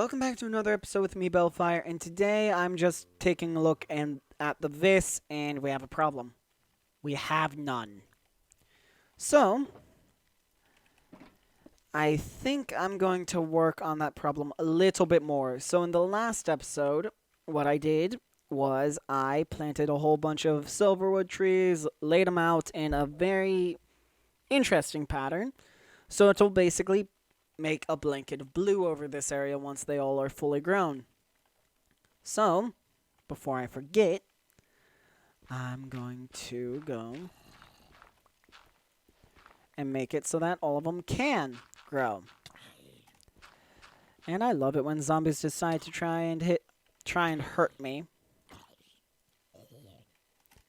Welcome back to another episode with me, Bellfire, and today I'm just taking a look at the vis, and we have a problem. We have none. So, I think I'm going to work on that problem a little bit more. So in the last episode, what I did was I planted a whole bunch of Silverwood trees, laid them out in a very interesting pattern. So it'll basically make a blanket of blue over this area once they all are fully grown. So, before I forget, I'm going to go and make it so that all of them can grow. And I love it when zombies decide to try and hurt me.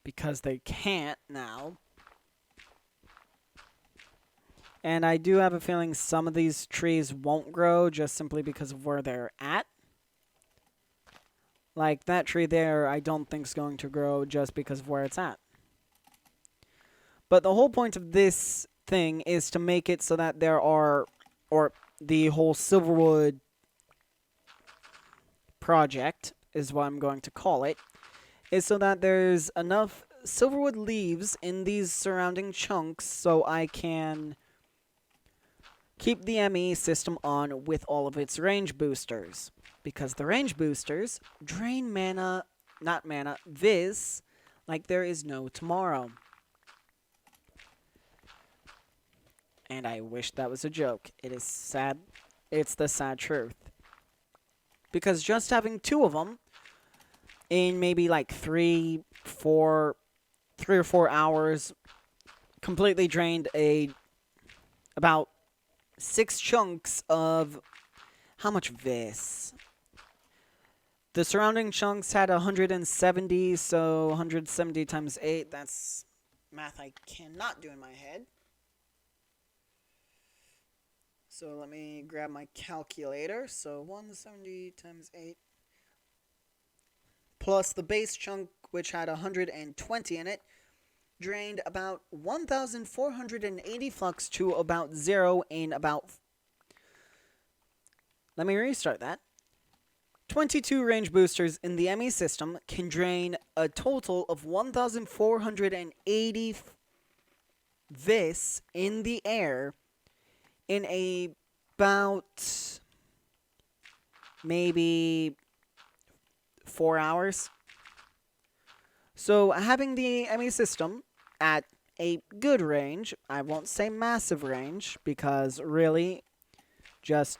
Because they can't now. And I do have a feeling some of these trees won't grow just simply because of where they're at. Like that tree there, I don't think is going to grow just because of where it's at. But the whole point of this thing is to make it so that there are, or the whole Silverwood project is what I'm going to call it, is so that there's enough Silverwood leaves in these surrounding chunks so I can keep the ME system on with all of its range boosters. Because the range boosters drain vis, like there is no tomorrow. And I wish that was a joke. It is sad. It's the sad truth. Because just having two of them in maybe like 3 or 4 hours completely drained about 6 chunks of how much vis? The surrounding chunks had 170, so 170 times 8, that's math I cannot do in my head. So let me grab my calculator. So 170 times 8 plus the base chunk, which had 120 in it, drained about 1,480 flux to about 0 in about... Let me restart that. 22 range boosters in the ME system can drain a total of 1,480 vis in the air in about maybe 4 hours. So having the ME system at a good range, I won't say massive range, because really just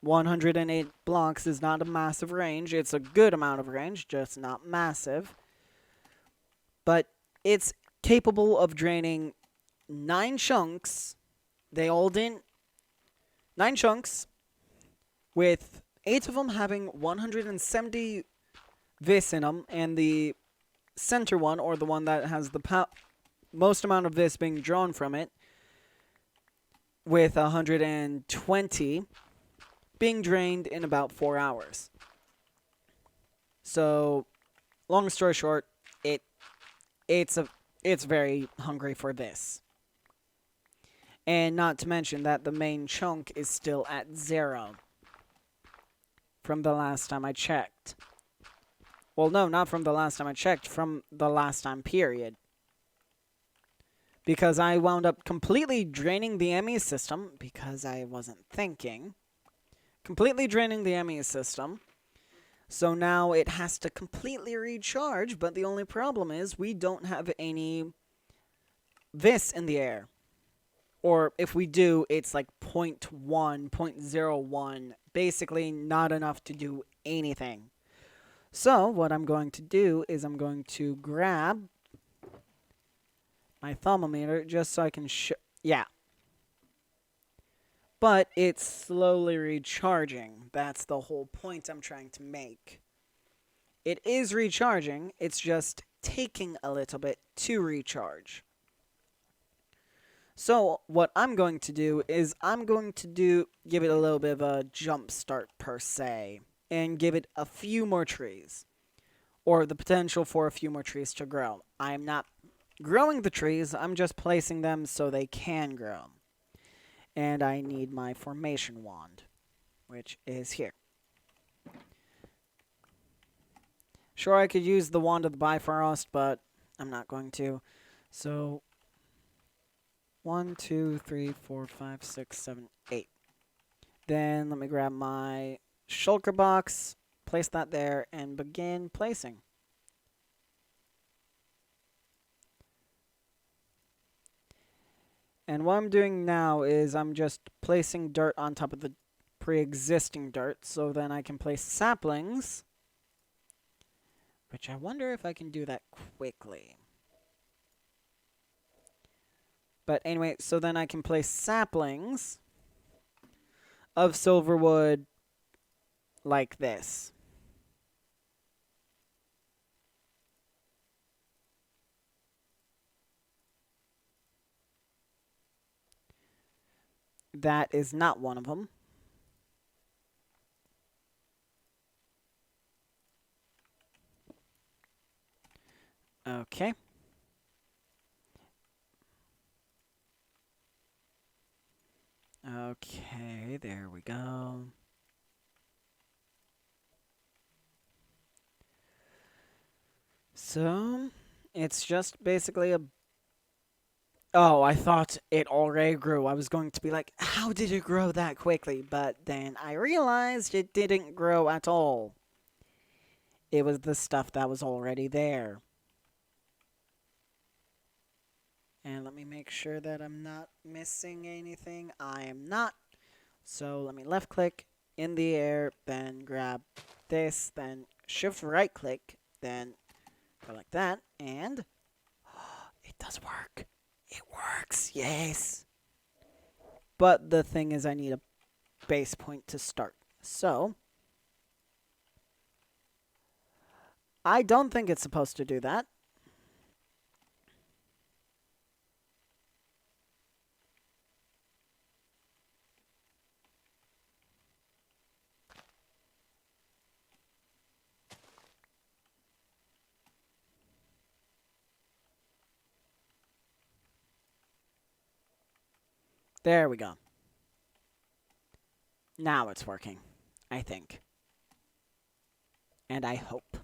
108 blocks is not a massive range. It's a good amount of range, just not massive. But it's capable of draining 9 chunks. They all didn't. 9 chunks, with 8 of them having 170 vis in them, and the center one, or the one that has the most amount of vis being drawn from it, with 120 being drained in about 4 hours. So, long story short, it's very hungry for this. And not to mention that the main chunk is still at 0 from the last time I checked. Well, no, not from the last time I checked, from the last time period. Because I wound up completely draining the ME system, because I wasn't thinking. Completely draining the ME system. So now it has to completely recharge, but the only problem is we don't have any vis in the air. Or if we do, it's like 0.1, 0.01, basically not enough to do anything. So what I'm going to do is I'm going to grab my thermometer just so I can yeah. But it's slowly recharging. That's the whole point I'm trying to make. It is recharging, it's just taking a little bit to recharge. So what I'm going to do is I'm going to give it a little bit of a jump start per se, and give it a few more trees, or the potential for a few more trees to grow. I'm not growing the trees, I'm just placing them so they can grow. And I need my formation wand, which is here. Sure, I could use the Wand of the Bifrost, but I'm not going to. So, 1, 2, 3, 4, 5, 6, 7, 8. Then let me grab my shulker box, place that there, and begin placing. And what I'm doing now is I'm just placing dirt on top of the pre-existing dirt, so then I can place saplings, which I wonder if I can do that quickly. But anyway, so then I can place saplings of Silverwood like this. That is not one of them. Okay. Okay, there we go. So, it's just basically a... Oh, I thought it already grew. I was going to be like, how did it grow that quickly? But then I realized it didn't grow at all. It was the stuff that was already there. And let me make sure that I'm not missing anything. I am not. So let me left click in the air, then grab this, then shift right click, then go like that, and it does work. It works, yes. But the thing is I need a base point to start. So I don't think it's supposed to do that. There we go. Now it's working, I think. And I hope.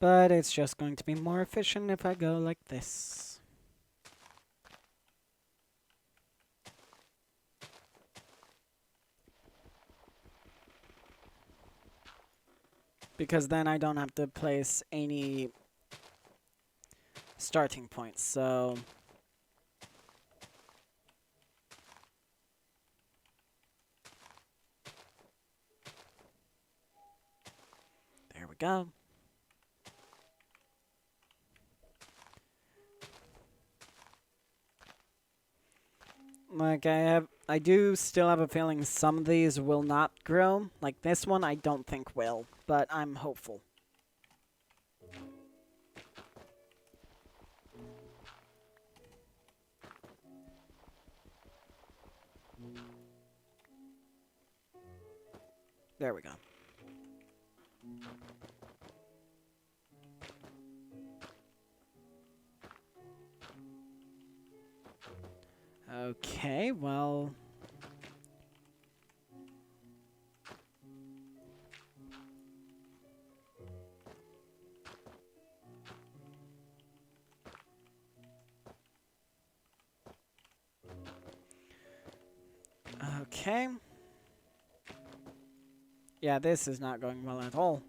But it's just going to be more efficient if I go like this. Because then I don't have to place any starting points, so... There we go. Like, I do still have a feeling some of these will not grow. Like this one, I don't think will, but I'm hopeful. There we go. Okay, well... Okay. Yeah, this is not going well at all.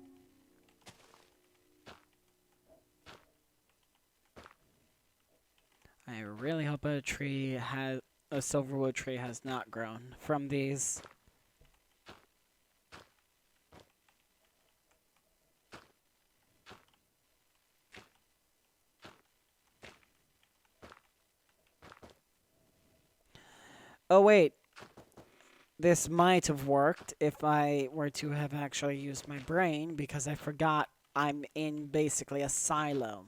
I really hope a Silverwood tree has not grown from these. Oh wait, this might have worked if I were to have actually used my brain, because I forgot I'm in basically a silo.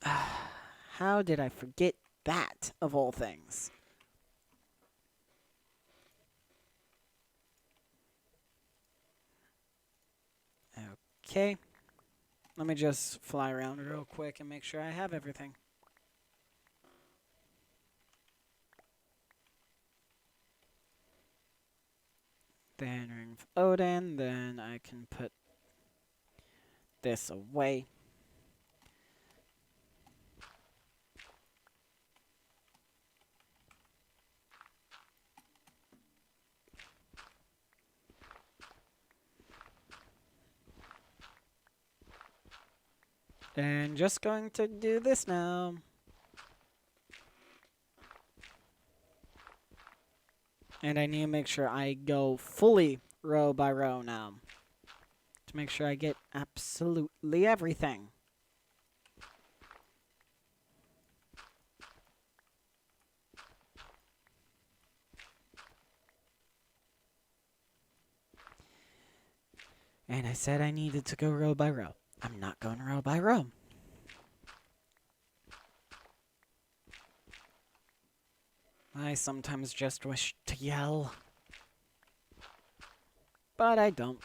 How did I forget that, of all things? Okay. Let me just fly around real quick and make sure I have everything. Then Ring of Odin, then I can put this away. And just going to do this now. And I need to make sure I go fully row by row now. To make sure I get absolutely everything. And I said I needed to go row by row. I'm not going row by row. I sometimes just wish to yell. But I don't.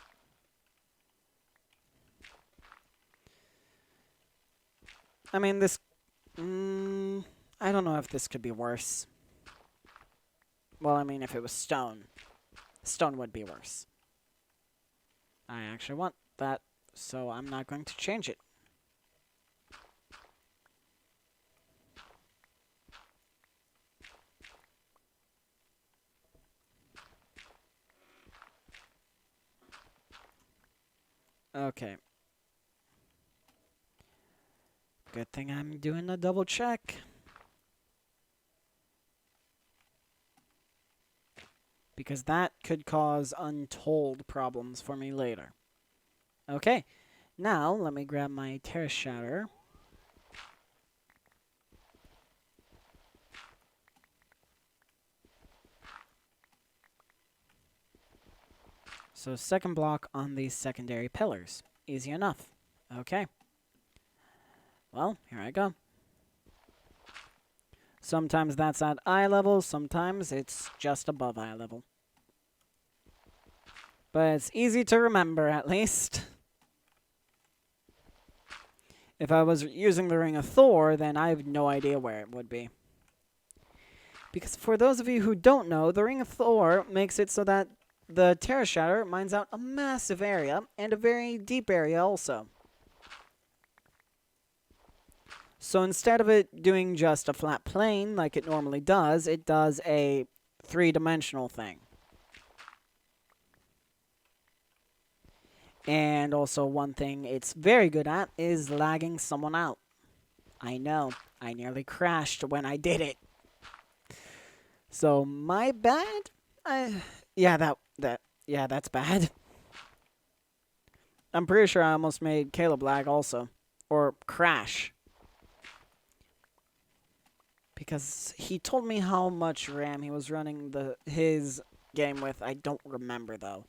I mean, this... I don't know if this could be worse. Well, I mean, if it was stone. Stone would be worse. I actually want that, so I'm not going to change it. Okay. Good thing I'm doing a double check. Because that could cause untold problems for me later. Okay. Now, let me grab my Terrace Shatter. So, second block on these secondary pillars. Easy enough. Okay. Well, here I go. Sometimes that's at eye level, sometimes it's just above eye level. But it's easy to remember, at least. If I was using the Ring of Thor, then I have no idea where it would be. Because for those of you who don't know, the Ring of Thor makes it so that the Terrace Shatter mines out a massive area, and a very deep area also. So instead of it doing just a flat plane like it normally does, it does a three-dimensional thing. And also one thing it's very good at is lagging someone out. I know, I nearly crashed when I did it. So my bad? Yeah, that's bad. I'm pretty sure I almost made Caleb lag also. Or crash. Because he told me how much RAM he was running his game with. I don't remember, though.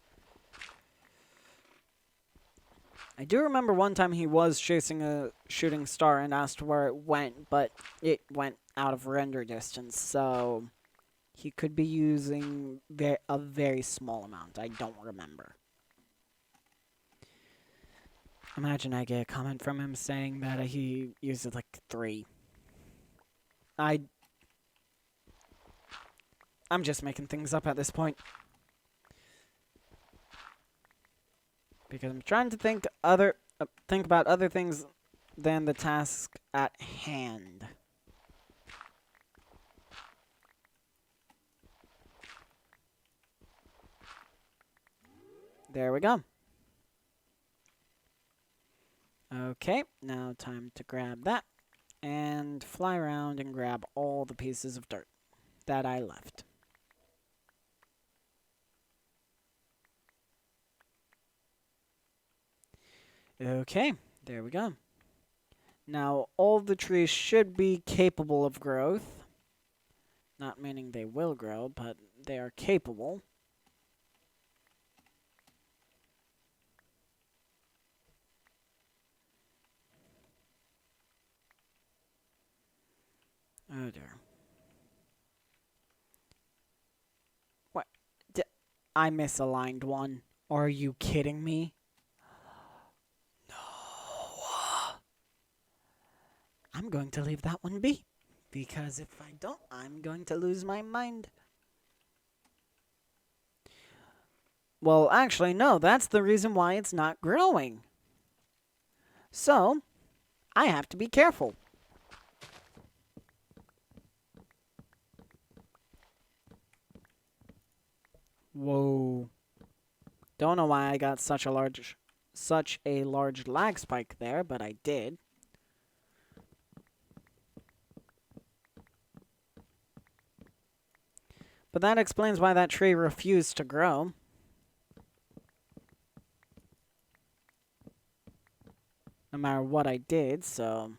I do remember one time he was chasing a shooting star and asked where it went, but it went out of render distance, so he could be using a very small amount. I don't remember. Imagine I get a comment from him saying that he uses like 3. I'm just making things up at this point. Because I'm trying to think about other things than the task at hand. There we go. Okay, now time to grab that and fly around and grab all the pieces of dirt that I left. Okay, there we go. Now, all the trees should be capable of growth. Not meaning they will grow, but they are capable. Oh dear. What? I misaligned one. Are you kidding me? I'm going to leave that one be. Because if I don't, I'm going to lose my mind. Well, actually, no, that's the reason why it's not growing. So, I have to be careful. Whoa. Don't know why I got such a large lag spike there, but I did. But that explains why that tree refused to grow. No matter what I did, so...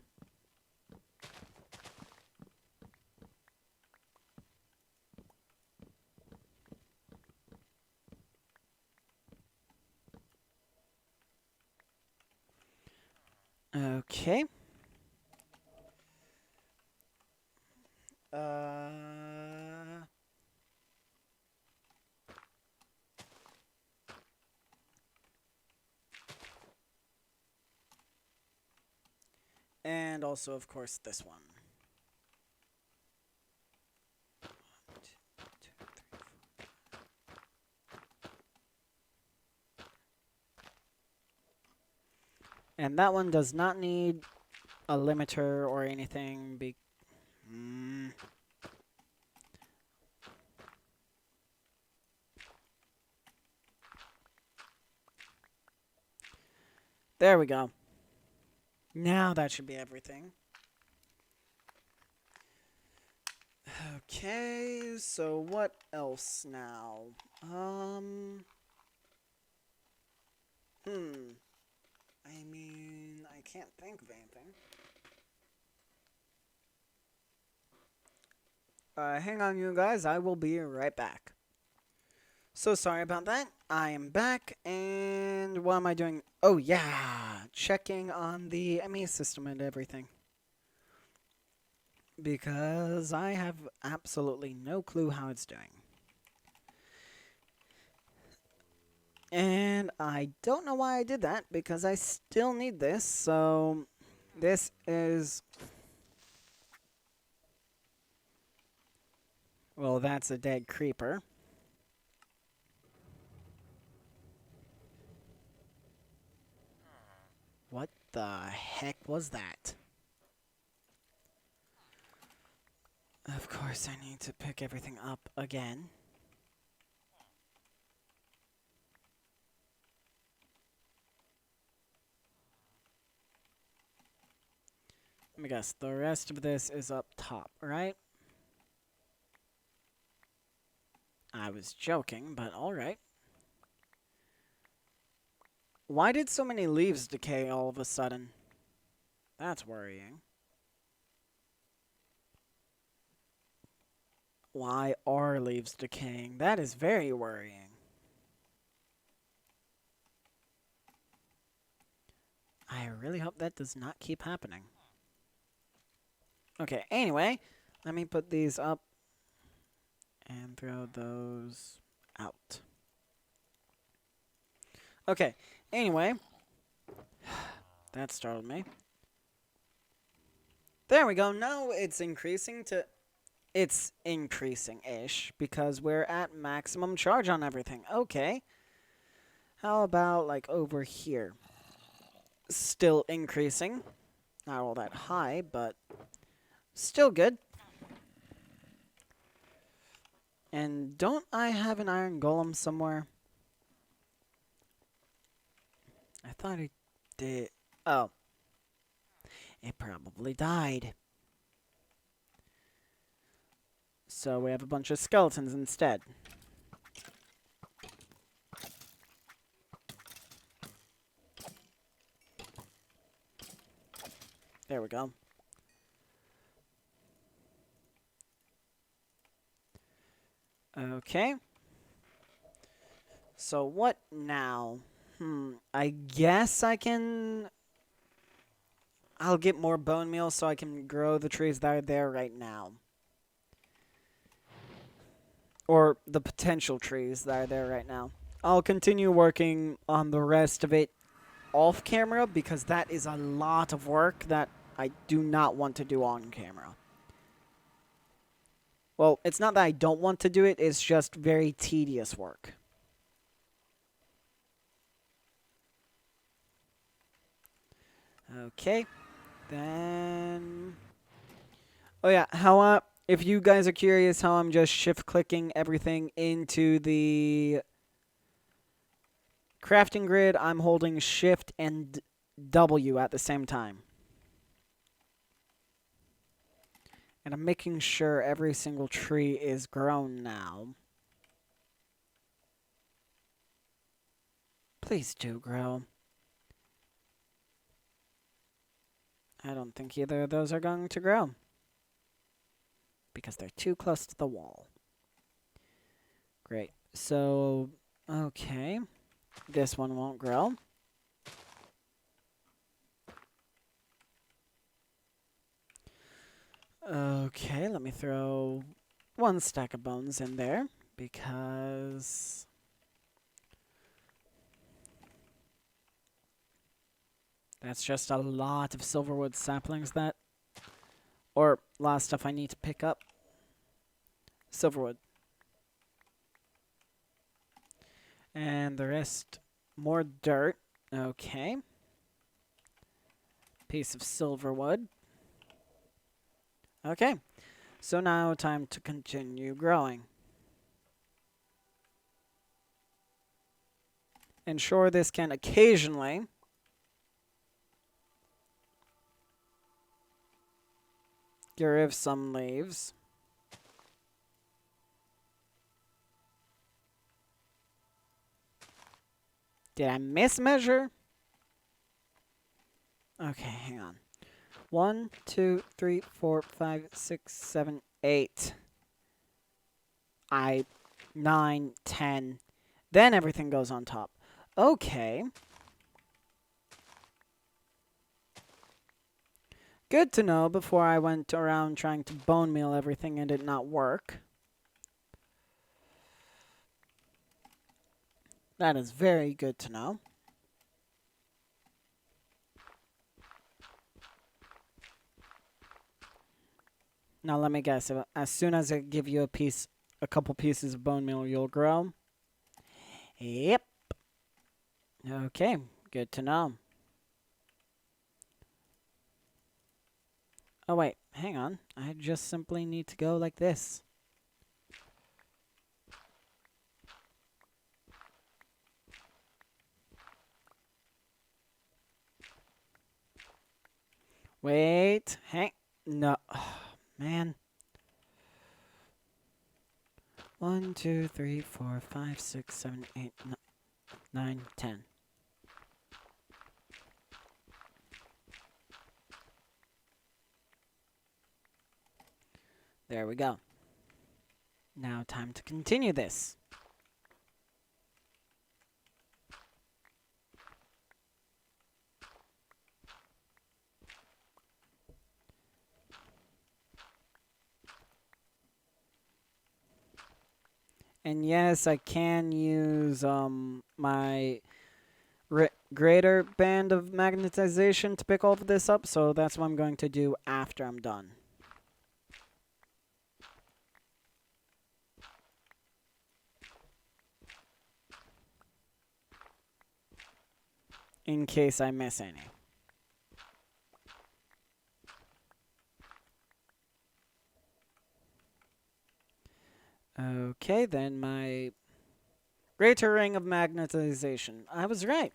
Okay. And also, of course, this one. And that one does not need a limiter or anything. There we go. Now that should be everything. Okay, so what else now? I mean, I can't think of anything. Hang on, you guys. I will be right back. So sorry about that. I am back, and what am I doing? Oh, yeah. Checking on the ME system and everything. Because I have absolutely no clue how it's doing. And I don't know why I did that, because I still need this, so this is... Well, that's a dead creeper. What the heck was that? Of course, I need to pick everything up again. Let me guess, the rest of this is up top, right? I was joking, but alright. Why did so many leaves decay all of a sudden? That's worrying. Why are leaves decaying? That is very worrying. I really hope that does not keep happening. Okay, anyway, let me put these up and throw those out. Okay, anyway, that startled me. There we go. Now it's increasing to... It's increasing-ish because we're at maximum charge on everything. Okay. How about, like, over here? Still increasing. Not all that high, but still good. And don't I have an iron golem somewhere? I thought I did. Oh. It probably died. So we have a bunch of skeletons instead. There we go. Okay. So what now? I guess I can... I'll get more bone meal so I can grow the trees that are there right now. Or the potential trees that are there right now. I'll continue working on the rest of it off camera because that is a lot of work that I do not want to do on camera. Well, it's not that I don't want to do it, it's just very tedious work. Okay, then... Oh yeah, how if you guys are curious how I'm just shift-clicking everything into the crafting grid, I'm holding Shift and W at the same time. And I'm making sure every single tree is grown now. Please do grow. I don't think either of those are going to grow. Because they're too close to the wall. Great. So, okay. This one won't grow. Okay, let me throw one stack of bones in there. Because... that's just a lot of Silverwood saplings that... or a lot of stuff I need to pick up. Silverwood. And the rest, more dirt. Okay. Piece of Silverwood. Okay. So now time to continue growing. And sure, this can occasionally get rid of some leaves. Did I mismeasure? Okay, hang on. 1, 2, 3, 4, 5, 6, 7, 8. 9, 10. Then everything goes on top. Okay. Good to know before I went around trying to bone meal everything and it not work. That is very good to know. Now let me guess. As soon as I give you a couple pieces of bone meal, you'll grow? Yep. Okay, good to know. Oh wait, hang on. I just simply need to go like this. Wait, no, oh, man. 1, 2, 3, 4, 5, 6, 7, 8, 9, 10. There we go. Now time to continue this. And yes, I can use my greater band of magnetization to pick all of this up, so that's what I'm going to do after I'm done. In case I miss any. Okay, then my greater ring of magnetization. I was right.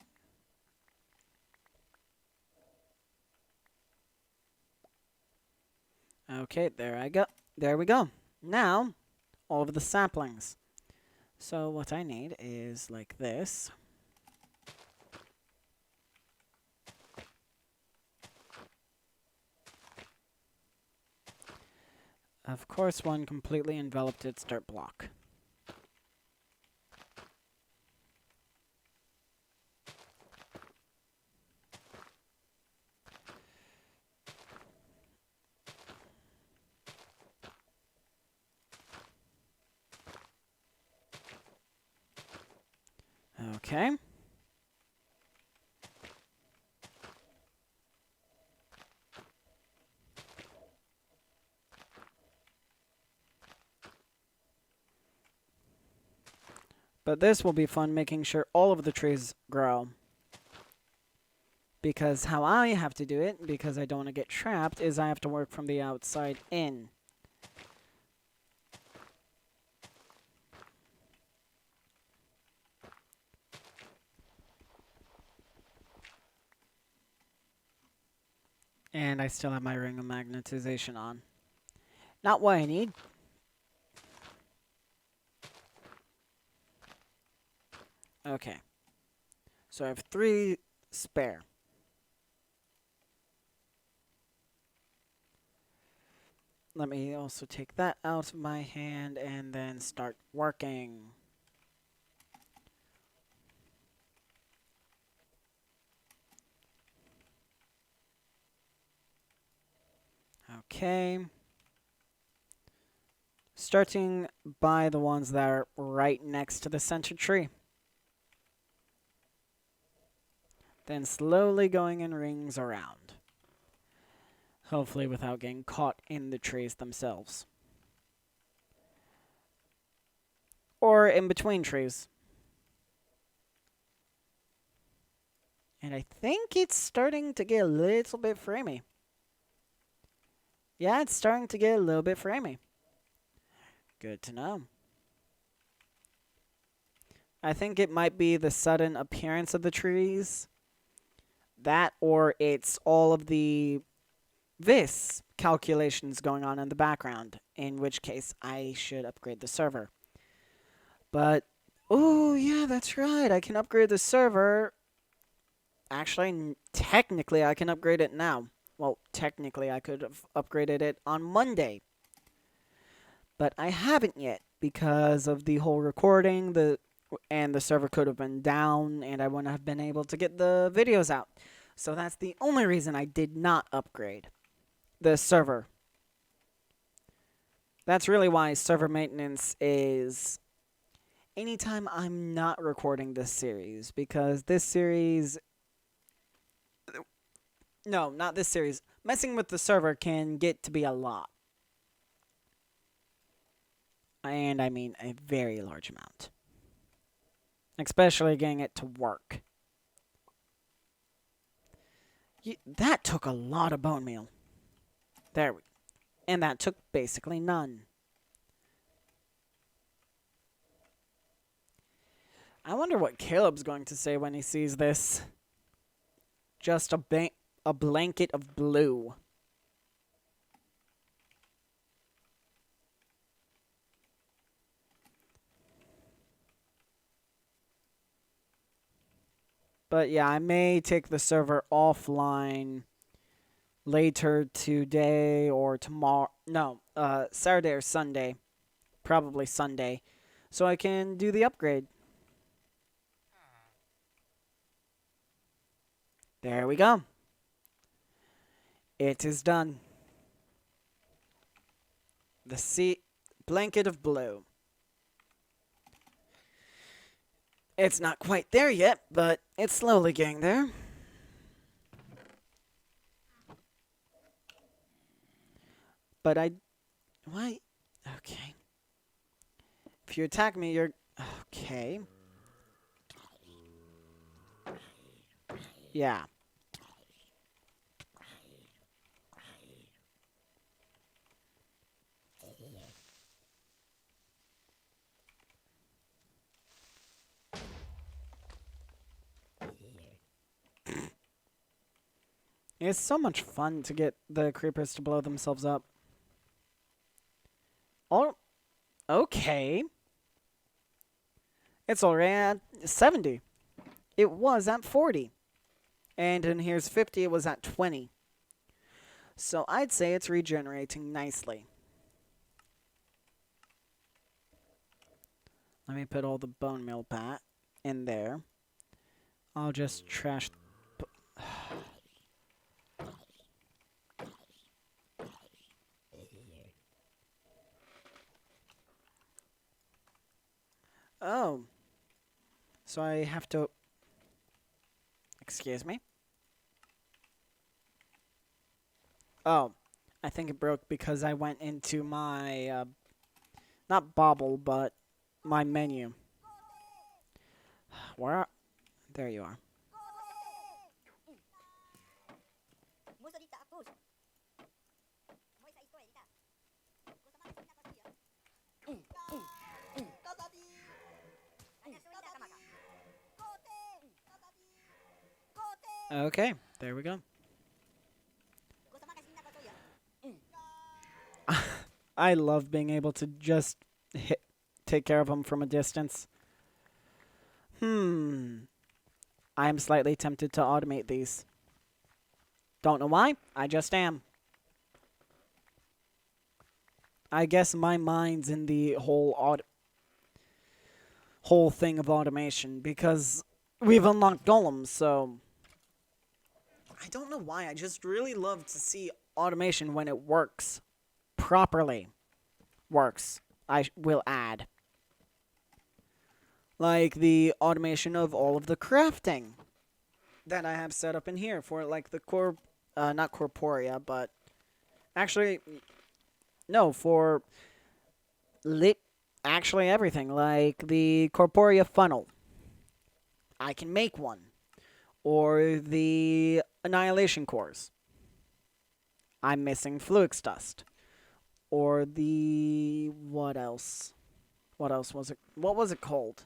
Okay, there I go. There we go. Now, all of the saplings. So what I need is like this. Of course, one completely enveloped its dirt block. Okay. But this will be fun, making sure all of the trees grow. Because how I have to do it, because I don't want to get trapped, is I have to work from the outside in. And I still have my ring of magnetization on. Not what I need. Okay. So I have 3 spare. Let me also take that out of my hand and then start working. Okay. Starting by the ones that are right next to the center tree. Then slowly going in rings around. Hopefully without getting caught in the trees themselves. Or in between trees. And I think it's starting to get a little bit framey. Yeah, it's starting to get a little bit framey. Good to know. I think it might be the sudden appearance of the trees. That, or it's all of the vis calculations going on in the background. In which case, I should upgrade the server. But, oh yeah, that's right. I can upgrade the server. Actually, technically, I can upgrade it now. Well, technically, I could have upgraded it on Monday. But I haven't yet because of the whole recording, and the server could have been down, and I wouldn't have been able to get the videos out. So that's the only reason I did not upgrade the server. That's really why server maintenance is anytime I'm not recording this series, because this series... No, not this series. Messing with the server can get to be a lot. And I mean a very large amount. Especially getting it to work. That took a lot of bone meal. There we go. And that took basically none. I wonder what Caleb's going to say when he sees this. Just a blanket of blue. But yeah, I may take the server offline later today or tomorrow. No, Saturday or Sunday. Probably Sunday. So I can do the upgrade. There we go. It is done. The sea blanket of blue. It's not quite there yet, but it's slowly getting there. But why? Okay. If you attack me, you're... Okay. Yeah. It's so much fun to get the creepers to blow themselves up. Oh, okay. It's already at 70. It was at 40. And in here's 50, it was at 20. So I'd say it's regenerating nicely. Let me put all the bone meal back in there. I'll just trash... Oh. So I have to... Excuse me? Oh. I think it broke because I went into my... not bobble, but my menu. Where are... There you are. Okay, there we go. I love being able to just take care of them from a distance. I'm slightly tempted to automate these. Don't know why, I just am. I guess my mind's in the whole thing of automation because we've unlocked golems, so I don't know why. I just really love to see automation when it works properly. Works, I will add. Like the automation of all of the crafting that I have set up in here for like the not corporea, but actually, no, for actually everything, like the corporea funnel. I can make one. Or the annihilation cores. I'm missing Fluix dust. Or the... what else? What else was it? What was it called?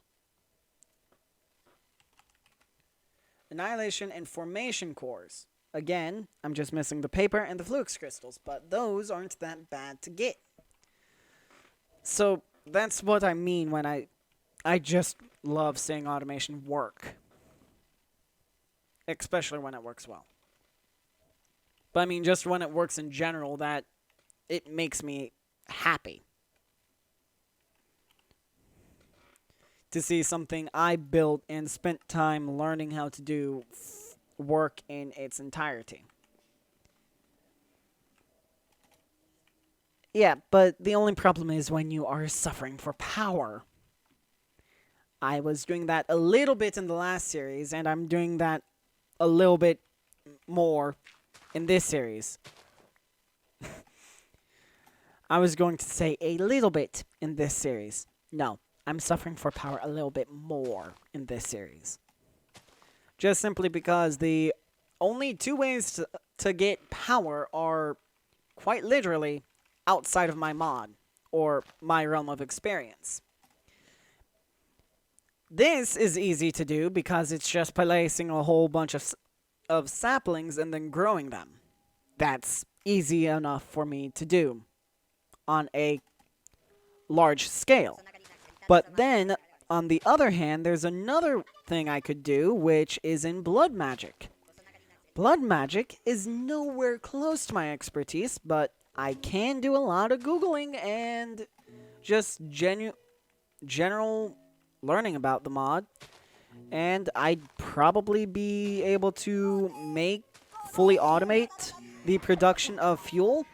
Annihilation and formation cores. Again, I'm just missing the paper and the Fluix crystals, but those aren't that bad to get. So, that's what I mean when I just love seeing automation work. Especially when it works well. But I mean, just when it works in general, that it makes me happy. To see something I built and spent time learning how to do work in its entirety. Yeah, but the only problem is when you are suffering for power. I was doing that a little bit in the last series, and I'm doing that a little bit more in this series. I was going to say a little bit in this series. No, I'm suffering for power a little bit more in this series. Just simply because the only two ways to get power are quite literally outside of my mod or my realm of experience. This is easy to do because it's just placing a whole bunch of saplings and then growing them. That's easy enough for me to do on a large scale. But then, on the other hand, there's another thing I could do, which is in blood magic. Blood magic is nowhere close to my expertise, but I can do a lot of Googling and just general learning about the mod, and I'd probably be able to fully automate the production of fuel.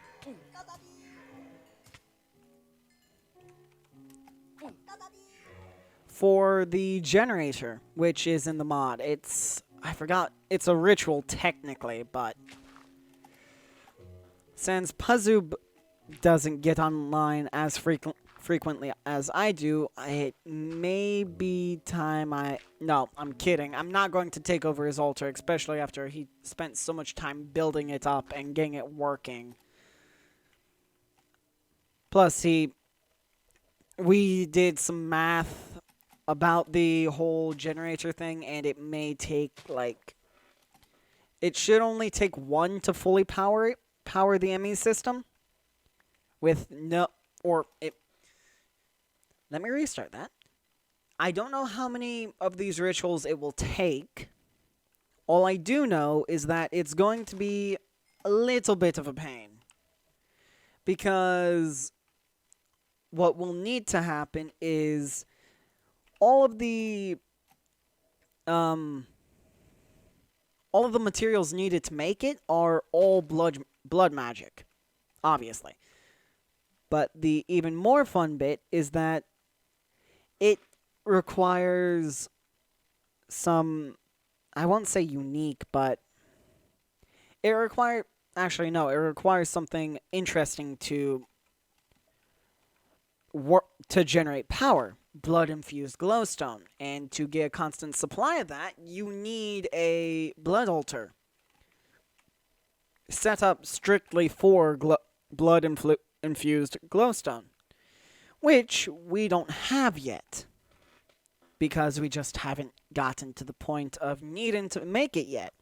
For the generator, which is in the mod. I forgot, it's a ritual technically, but since Pazub doesn't get online as frequently as I do, it may be time No, I'm kidding. I'm not going to take over his altar, especially after he spent so much time building it up and getting it working. Plus, we did some math about the whole generator thing, and it may take, it should only take one to fully power the ME system. Let me restart that. I don't know how many of these rituals it will take. All I do know is that it's going to be a little bit of a pain. Because what will need to happen is all of the materials needed to make it are all blood magic, obviously. But the even more fun bit is that it requires some, I won't say unique, but it requires something interesting to generate power, blood-infused glowstone. And to get a constant supply of that, you need a blood altar set up strictly for blood-infused glowstone, which we don't have yet, because we just haven't gotten to the point of needing to make it yet.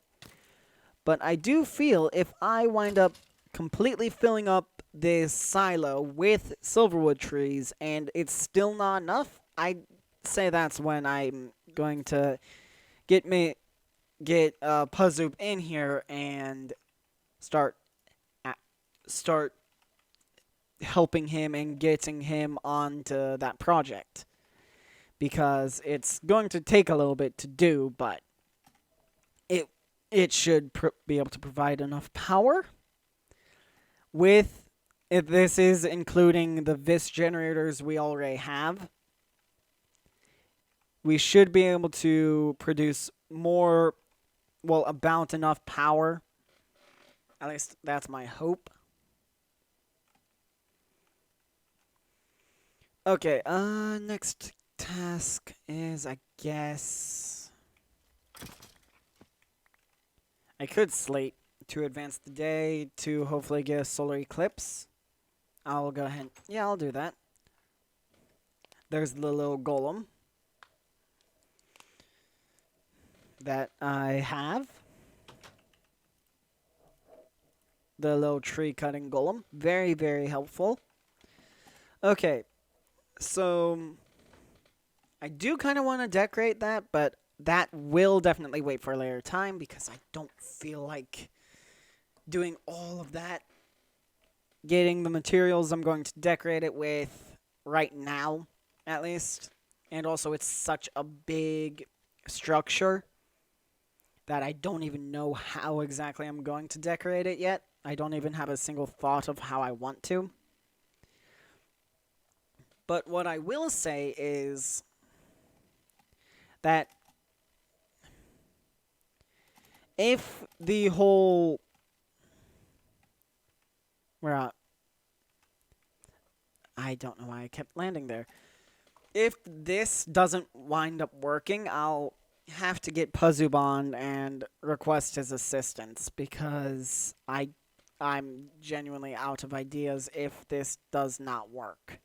But I do feel if I wind up completely filling up this silo with Silverwood trees and it's still not enough, I'd say that's when I'm going to get Puzzoop in here and start helping him and getting him onto that project. Because it's going to take a little bit to do, but it should be able to provide enough power. If this is including the vis generators we already have, we should be able to produce more, well, about enough power. At least that's my hope. Okay, next task is, I guess, I could slate to advance the day to hopefully get a solar eclipse. I'll go ahead. Yeah, I'll do that. There's the little golem that I have. The little tree cutting golem. Very, very helpful. Okay, so I do kind of want to decorate that, but that will definitely wait for a later time because I don't feel like doing all of that. Getting the materials I'm going to decorate it with right now, at least. And also, it's such a big structure that I don't even know how exactly I'm going to decorate it yet. I don't even have a single thought of how I want to. But what I will say is that if the whole... I don't know why I kept landing there. If this doesn't wind up working, I'll have to get Puzzoop on and request his assistance because I'm genuinely out of ideas if this does not work.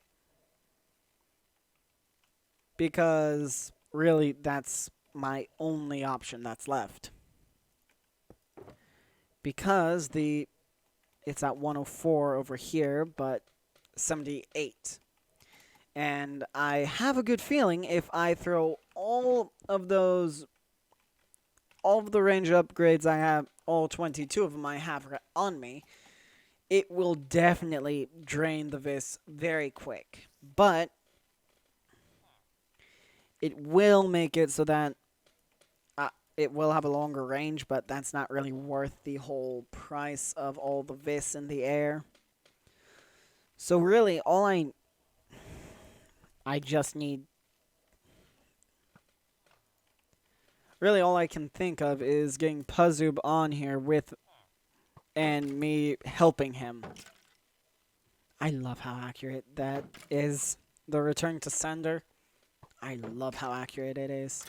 Because really, that's my only option that's left. Because it's at 104 over here, but 78. And I have a good feeling if I throw all of the range upgrades I have, all 22 of them I have on me, it will definitely drain the vis very quick. But it will make it so that it will have a longer range, but that's not really worth the whole price of all the vis in the air. So really, I just need... Really, all I can think of is getting Puzzoop on here and me helping him. I love how accurate that is. The return to sender. I love how accurate it is.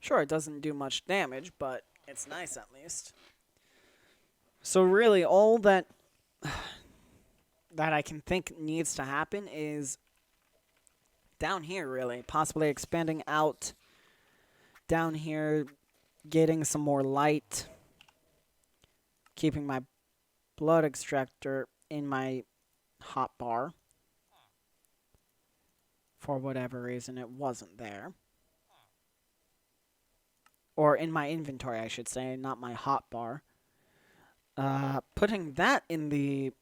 Sure, it doesn't do much damage, but it's nice at least. So really, all that I can think needs to happen is down here, really. Possibly expanding out down here, getting some more light, keeping my blood extractor in my hotbar. For whatever reason, it wasn't there. Or in my inventory, I should say, not my hotbar. Putting that in the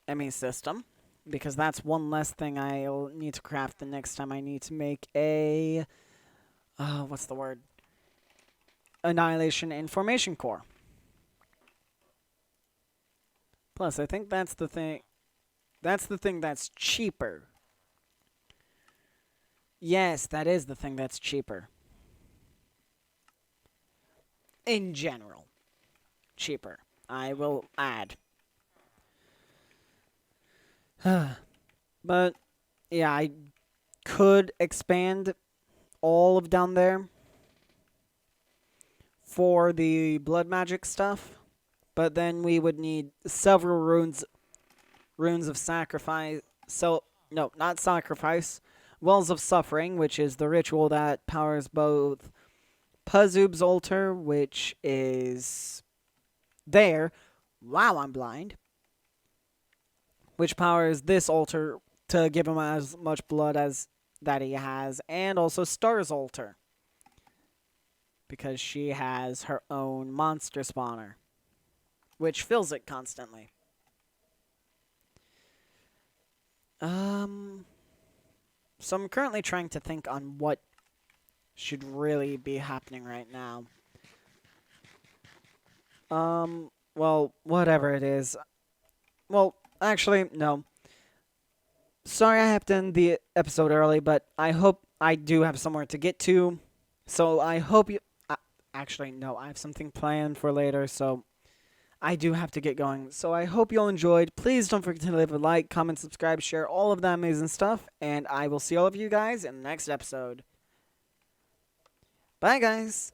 ME system, because that's one less thing I'll need to craft the next time I need to make a... what's the word? Annihilation Information Core. Plus, I think that's the thing... That's the thing that's cheaper. Yes, that is the thing that's cheaper. In general. Cheaper. I will add. But, yeah, I could expand all of down there for the blood magic stuff, but then we would need several runes of sacrifice. So no, not sacrifice. Wells of Suffering, which is the ritual that powers both Pazub's altar, which is there. Wow, I'm blind. Which powers this altar to give him as much blood as that he has, and also Star's altar, because she has her own monster spawner, which fills it constantly. So I'm currently trying to think on what should really be happening right now. Well, whatever it is. Well, actually, no. Sorry I have to end the episode early, but I hope I do have somewhere to get to. So I hope you... actually, no, I have something planned for later, so I do have to get going. So I hope you all enjoyed. Please don't forget to leave a like, comment, subscribe, share all of that amazing stuff. And I will see all of you guys in the next episode. Bye, guys.